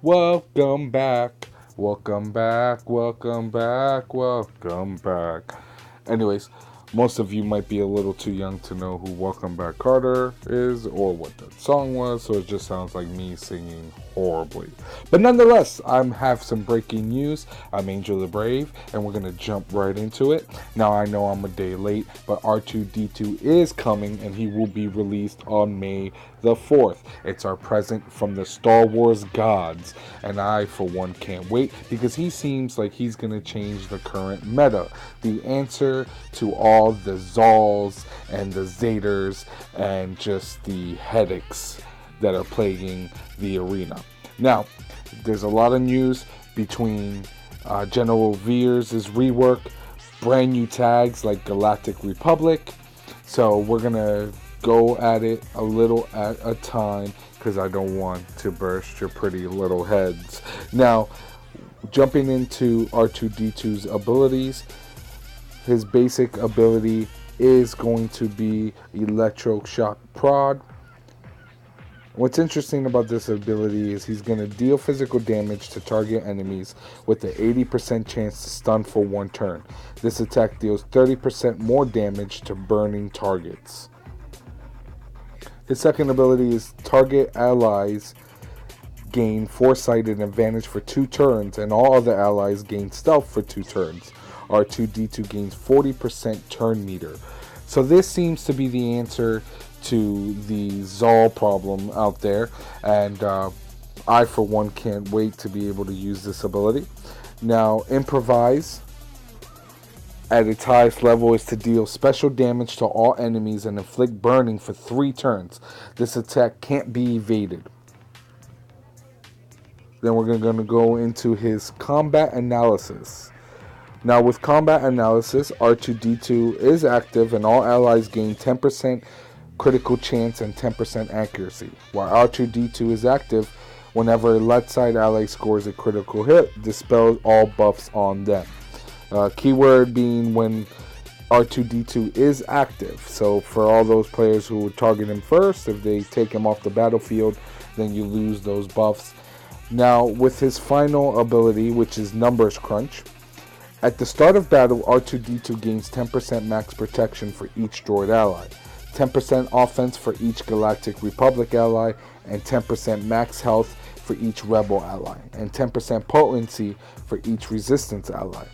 Welcome back. Welcome back. Welcome back. Welcome back. Anyways, most of you might be a little too young to know who Welcome Back Carter is or what that song was, so it just sounds like me singing horribly. But nonetheless, I have some breaking news. I'm AngelTheBrave, and we're going to jump right into it. Now, I know I'm a day late, but R2D2 is coming, and he will be released on May the 4th. It's our present from the Star Wars gods, and I, for one, can't wait because he seems like he's going to change the current meta. The answer to all the Zols and the Zaders and just the headaches that are plaguing the arena. Now, there's a lot of news between General Veers' rework, brand new tags like Galactic Republic. So we're going to go at it a little at a time because I don't want to burst your pretty little heads. Now, jumping into R2D2's abilities, his basic ability is going to be Electroshock Prod. What's interesting about this ability is he's going to deal physical damage to target enemies with an 80% chance to stun for one turn. This attack deals 30% more damage to burning targets. His second ability is target allies gain foresight and advantage for 2 turns, and all other allies gain stealth for 2 turns. R2D2 gains 40% turn meter. So this seems to be the answer to the Zol problem out there, and I for one can't wait to be able to use this ability. Now, Improvise at its highest level is to deal special damage to all enemies and inflict burning for 3 turns. This attack can't be evaded. Then we're going to go into his combat analysis. Now, with combat analysis, R2D2 is active and all allies gain 10% critical chance and 10% accuracy. While R2D2 is active, whenever a left side ally scores a critical hit, dispels all buffs on them. Keyword being when R2D2 is active. So for all those players who would target him first, if they take him off the battlefield, then you lose those buffs. Now, with his final ability, which is Numbers Crunch, at the start of battle, R2D2 gains 10% max protection for each droid ally, 10% offense for each Galactic Republic ally, and 10% max health for each Rebel ally, and 10% potency for each Resistance ally.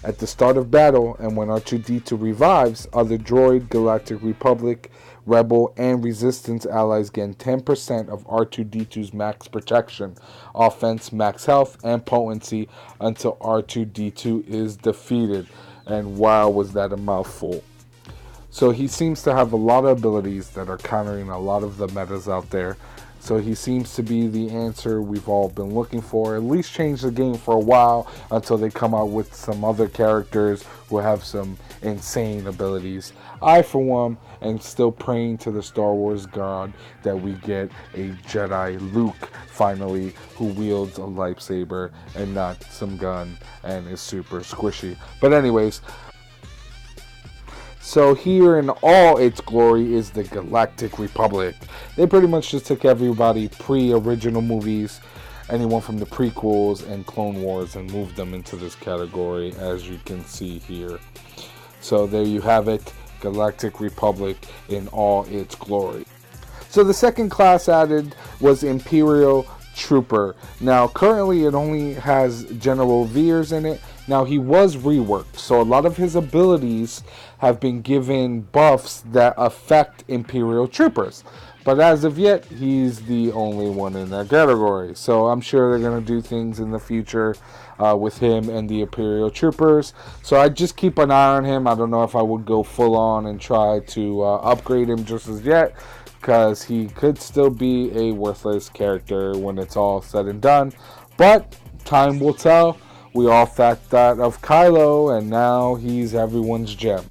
At the start of battle, and when R2D2 revives, other droid, Galactic Republic, Rebel, and Resistance allies gain 10% of R2D2's max protection, offense, max health, and potency until R2D2 is defeated. And wow, was that a mouthful. So he seems to have a lot of abilities that are countering a lot of the metas out there. So he seems to be the answer we've all been looking for. At least change the game for a while until they come out with some other characters who have some insane abilities. I, for one, am still praying to the Star Wars God that we get a Jedi Luke, finally, who wields a lightsaber and not some gun and is super squishy. But anyways, so here in all its glory is the Galactic Republic. They pretty much just took everybody pre-original movies, anyone from the prequels and Clone Wars, and moved them into this category, as you can see here. So there you have it, Galactic Republic in all its glory. So the second class added was Imperial Trooper. Now currently it only has General Veers in it. Now he was reworked, so a lot of his abilities have been given buffs that affect Imperial Troopers. But as of yet, he's the only one in that category. So I'm sure they're going to do things in the future with him and the Imperial Troopers. So I just keep an eye on him. I don't know if I would go full on and try to upgrade him just as yet, because he could still be a worthless character when it's all said and done. But time will tell. We all thought that of Kylo, and now he's everyone's gem.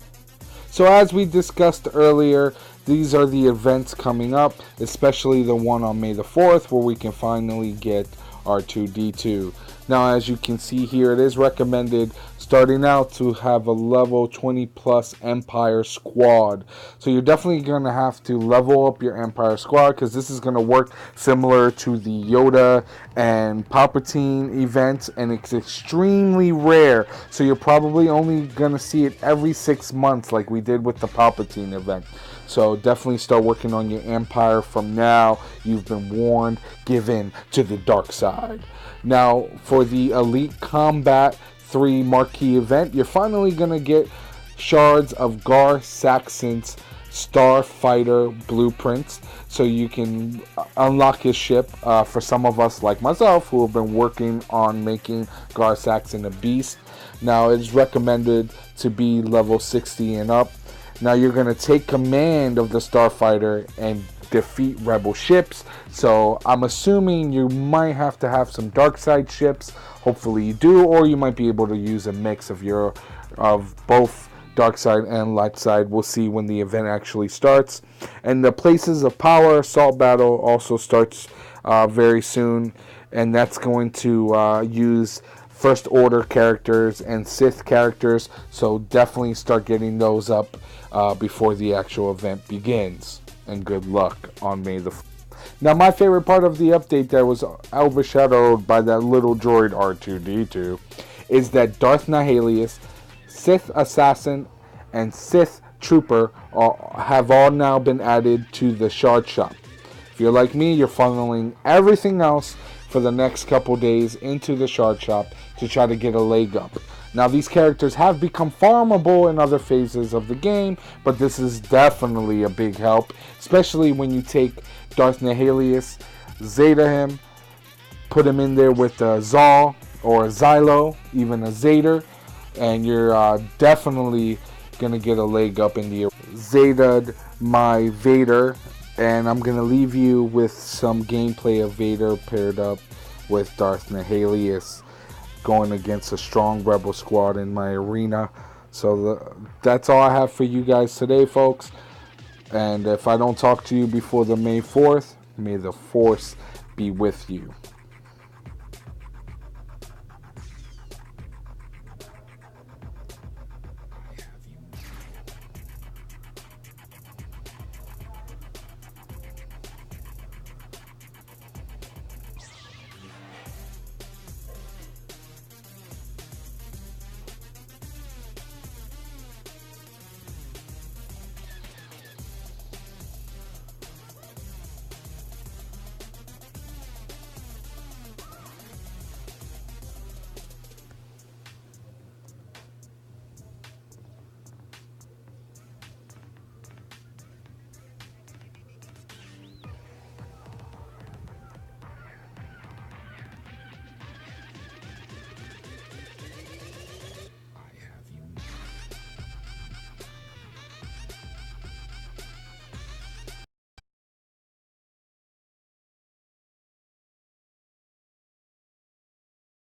So as we discussed earlier, these are the events coming up, especially the one on May the 4th, where we can finally get R2D2. Now, as you can see here, it is recommended starting out to have a level 20 plus Empire squad. So you're definitely going to have to level up your Empire squad, because this is going to work similar to the Yoda and Palpatine events, and it's extremely rare. So you're probably only going to see it every 6 months like we did with the Palpatine event. So definitely start working on your Empire from now. You've been warned, given to the dark side. Now, for the Elite Combat 3 marquee event, you're finally going to get shards of Gar Saxon's Starfighter blueprints, so you can unlock his ship. For some of us like myself who have been working on making Gar Saxon a beast, now it's recommended to be level 60 and up. Now you're going to take command of the Starfighter and defeat rebel ships. So I'm assuming you might have to have some dark side ships. Hopefully you do, or you might be able to use a mix of both dark side and light side. We'll see when the event actually starts. And the Places of Power Assault Battle also starts very soon, and that's going to use First Order characters and Sith characters, so definitely start getting those up before the actual event begins. And good luck on May the 4th. Now, my favorite part of the update that was overshadowed by that little droid R2D2 is that Darth Nihilius, Sith Assassin, and Sith Trooper have all now been added to the Shard Shop. If you're like me, you're funneling everything else for the next couple days into the Shard Shop to try to get a leg up. Now, these characters have become farmable in other phases of the game, but this is definitely a big help, especially when you take Darth Nihilius, Zeta him, put him in there with a Zal or a Xylo, even a Zader, and you're definitely going to get a leg up in the Zeta my Vader. And I'm going to leave you with some gameplay of Vader paired up with Darth Nihilius going against a strong rebel squad in my arena. So that's all I have for you guys today, folks. And if I don't talk to you before the May 4th, may the Force be with you.